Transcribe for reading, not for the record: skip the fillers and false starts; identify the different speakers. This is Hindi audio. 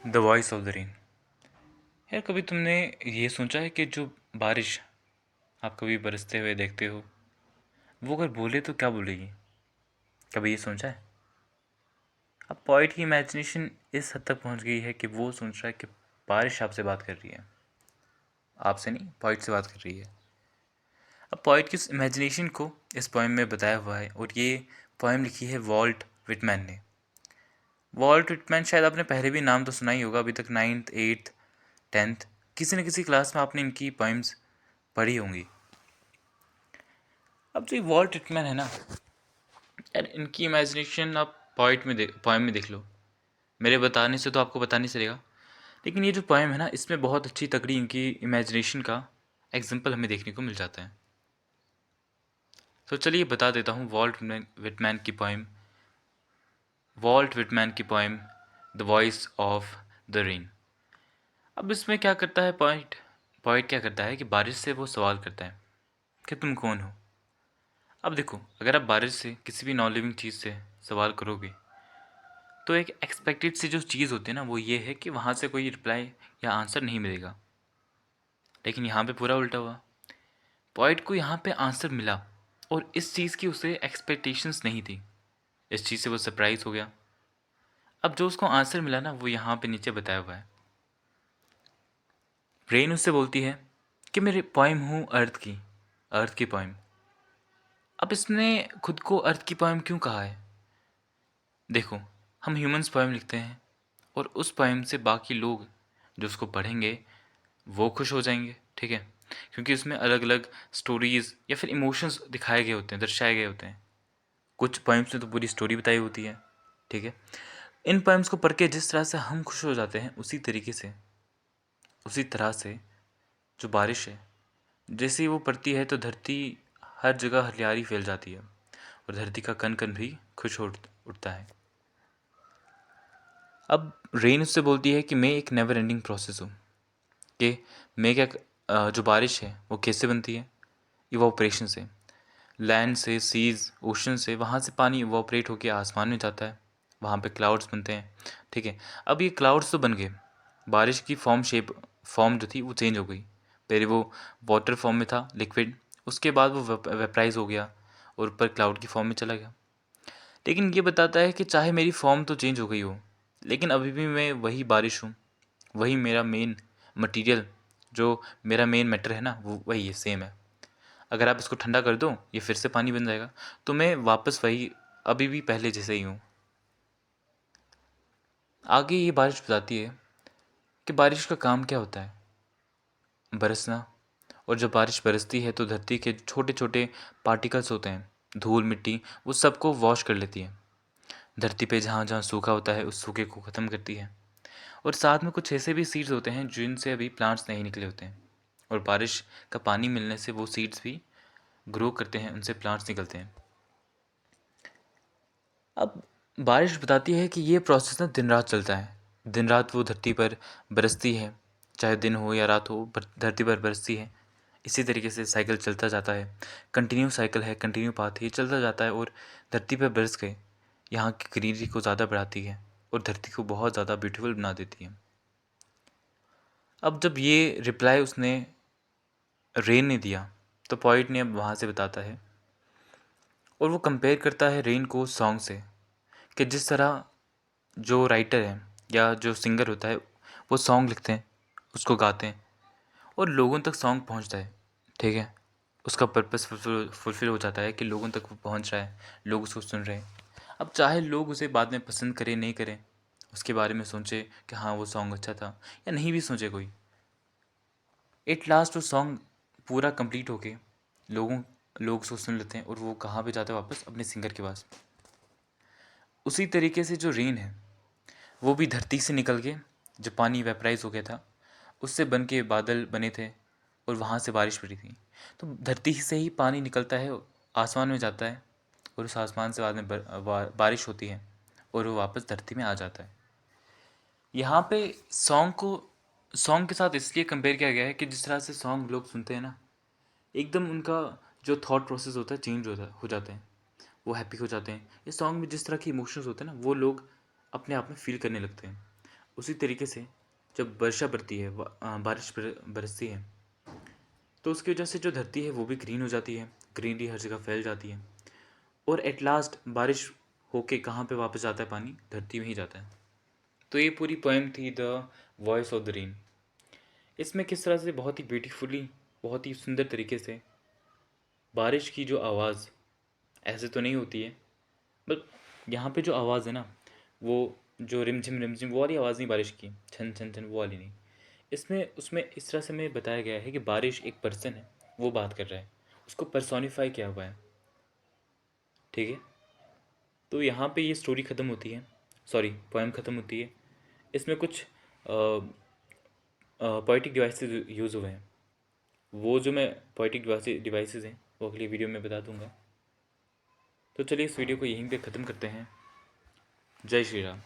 Speaker 1: The voice of the rain. यार, कभी तुमने ये सोचा है कि जो बारिश आप कभी बरसते हुए देखते हो, वो अगर बोले तो क्या बोलेगी? कभी ये सोचा है? अब पॉइट की इमेजिनेशन इस हद तक पहुंच गई है कि वो सोच रहा है कि बारिश आपसे बात कर रही है। आपसे नहीं, पॉइट से बात कर रही है। अब पॉइट की इमेजिनेशन को इस पोएम में बताया हुआ है, और ये पोएम लिखी है वॉल्ट विटमैन ने। वॉल्ट विटमैन, शायद आपने पहले भी नाम तो सुना ही होगा। अभी तक 9th 8th 10th किसी न किसी क्लास में आपने इनकी पोएम्स पढ़ी होंगी। अब जो वॉल्ट विटमैन है ना यार, इनकी इमेजिनेशन आप पोएम में देख लो। मेरे बताने से तो आपको पता नहीं चलेगा, लेकिन ये जो पोएम है ना, इसमें बहुत अच्छी तगड़ी इनकी इमेजिनेशन का एग्जाम्पल हमें देखने को मिल जाता है। तो चलिए बता देता हूँ वॉल्ट विटमैन की poem the voice of the rain. अब इसमें क्या करता है पॉइंट पॉइंट क्या करता है कि बारिश से वो सवाल करता है कि तुम कौन हो। अब देखो, अगर आप बारिश से किसी भी नॉन लिविंग चीज़ से सवाल करोगे तो एक एक्सपेक्टेड सी जो चीज़ होती है ना, वो ये है कि वहाँ से कोई रिप्लाई या आंसर नहीं मिलेगा। लेकिन यहाँ पे पूरा उल्टा हुआ। पॉइंट को यहाँ पे आंसर मिला, और इस चीज़ की उसे एक्सपेक्टेशंस नहीं थी। इस चीज़ से वो सरप्राइज हो गया। अब जो उसको आंसर मिला ना, वो यहाँ पे नीचे बताया हुआ है। ब्रेन उससे बोलती है कि मेरे पोइम हूँ अर्थ की पोइम। अब इसने खुद को अर्थ की पोइम क्यों कहा है? देखो, हम ह्यूमंस पोइम लिखते हैं, और उस पोइम से बाकी लोग जो उसको पढ़ेंगे वो खुश हो जाएंगे, ठीक है? क्योंकि उसमें अलग अलग स्टोरीज या फिर इमोशंस दिखाए गए होते हैं, दर्शाए गए होते हैं। कुछ पोइम्स में तो पूरी स्टोरी बताई होती है, ठीक है? इन पोइम्स को पढ़ के जिस तरह से हम खुश हो जाते हैं, उसी तरह से जो बारिश है, जैसे ही वो पड़ती है तो धरती, हर जगह हरियाली फैल जाती है, और धरती का कण कण भी खुश हो उठता है। अब रेन उससे बोलती है कि मैं एक नेवर एंडिंग प्रोसेस हूँ। कि मैं क्या, जो बारिश है वो कैसे बनती है? इवापोरेशन से। लैंड से, सीज, ओशन से, वहाँ से पानी इवापोरेट होकर आसमान में जाता है। वहाँ पे क्लाउड्स बनते हैं, ठीक है? अब ये क्लाउड्स तो बन गए, बारिश की फॉर्म जो थी वो चेंज हो गई। पहले वो वाटर फॉर्म में था, लिक्विड। उसके बाद वो वेपराइज हो गया और ऊपर क्लाउड की फॉर्म में चला गया। लेकिन ये बताता है कि चाहे मेरी फॉर्म तो चेंज हो गई हो, लेकिन अभी भी मैं वही बारिश हूँ। वही मेरा मेन मटेरियल, जो मेरा मेन मैटर है ना, वो वही है, सेम है। अगर आप इसको ठंडा कर दो, ये फिर से पानी बन जाएगा, तो मैं वापस वही, अभी भी पहले जैसे ही हूँ। आगे ये बारिश बताती है कि बारिश का काम क्या होता है, बरसना। और जब बारिश बरसती है तो धरती के छोटे छोटे पार्टिकल्स होते हैं, धूल मिट्टी, वो सबको वॉश कर लेती है। धरती पे जहाँ जहाँ सूखा होता है, उस सूखे को ख़त्म करती है। और साथ में कुछ ऐसे भी सीड्स होते हैं जिनसे अभी प्लांट्स नहीं निकले होते हैं, और बारिश का पानी मिलने से वो सीड्स भी ग्रो करते हैं, उनसे प्लांट्स निकलते हैं। अब बारिश बताती है कि ये प्रोसेस ना दिन रात चलता है। दिन रात वो धरती पर बरसती है, चाहे दिन हो या रात हो, धरती पर बरसती है। इसी तरीके से साइकिल चलता जाता है, कंटिन्यू साइकिल है, कंटिन्यू पाथ है, ये चलता जाता है। और धरती पर बरस के यहाँ की ग्रीनरी को ज़्यादा बढ़ाती है, और धरती को बहुत ज़्यादा ब्यूटीफुल बना देती है। अब जब ये रिप्लाई उसने रेन ने दिया, तो पॉइंट ने अब वहाँ से बताता है, और वो कंपेयर करता है रेन को सॉन्ग से। कि जिस तरह जो राइटर है या जो सिंगर होता है, वो सॉन्ग लिखते हैं, उसको गाते हैं, और लोगों तक सॉन्ग पहुंचता है, ठीक है? उसका पर्पस फुलफिल हो जाता है कि लोगों तक वो पहुंच रहा है, लोग उसको सुन रहे हैं। अब चाहे लोग उसे बाद में पसंद करें नहीं करें, उसके बारे में सोचे कि हाँ वो सॉन्ग अच्छा था, या नहीं भी सोचे कोई, एट लास्ट वो सॉन्ग पूरा कंप्लीट होके लोग उसको सुन लेते हैं, और वो कहाँ पे जाते हैं? वापस अपने सिंगर के पास। उसी तरीके से जो रेन है, वो भी धरती से निकल के, जो पानी वेपराइज हो गया था, उससे बन के बादल बने थे, और वहाँ से बारिश पड़ी थी। तो धरती से ही पानी निकलता है, आसमान में जाता है, और उस आसमान से बाद में बारिश होती है, और वो वापस धरती में आ जाता है। यहाँ पे सॉन्ग के साथ इसलिए कंपेयर किया गया है कि जिस तरह से सॉन्ग लोग सुनते हैं ना, एकदम उनका जो थॉट प्रोसेस होता है चेंज हो जाते हैं। वो हैप्पी हो जाते हैं। इस सॉन्ग में जिस तरह के इमोशंस होते हैं ना, वो लोग अपने आप में फील करने लगते हैं। उसी तरीके से जब वर्षा पड़ती है, बारिश बरसती है, तो उसकी वजह से जो धरती है वो भी ग्रीन हो जाती है, ग्रीनरी हर जगह फैल जाती है, और एट लास्ट बारिश होके कहाँ पे वापस आता है पानी? धरती में ही जाता है। तो ये पूरी पोएम थी the voice of the rain. इसमें किस तरह से बहुत ही ब्यूटीफुली, बहुत ही सुंदर तरीके से बारिश की जो आवाज़, ऐसे तो नहीं होती है, बट यहाँ पे जो आवाज़ है ना, वो जो रिमझिम वो वाली आवाज़ नहीं बारिश की, छन छन छन वो वाली नहीं। इसमें उसमें इस तरह से हमें बताया गया है कि बारिश एक पर्सन है, वो बात कर रहा है, उसको पर्सोनिफाई किया हुआ है। ठीक है, तो यहाँ पे ये स्टोरी ख़त्म होती है, सॉरी पोएम ख़त्म होती है। इसमें कुछ पोइटिक डिवाइसेस यूज़ हुए हैं, वो जो मैं पोइटिक डिवाइसेस हैं वो अगली वीडियो में बता दूंगा। तो चलिए इस वीडियो को यहीं पे ख़त्म करते हैं। जय श्री राम।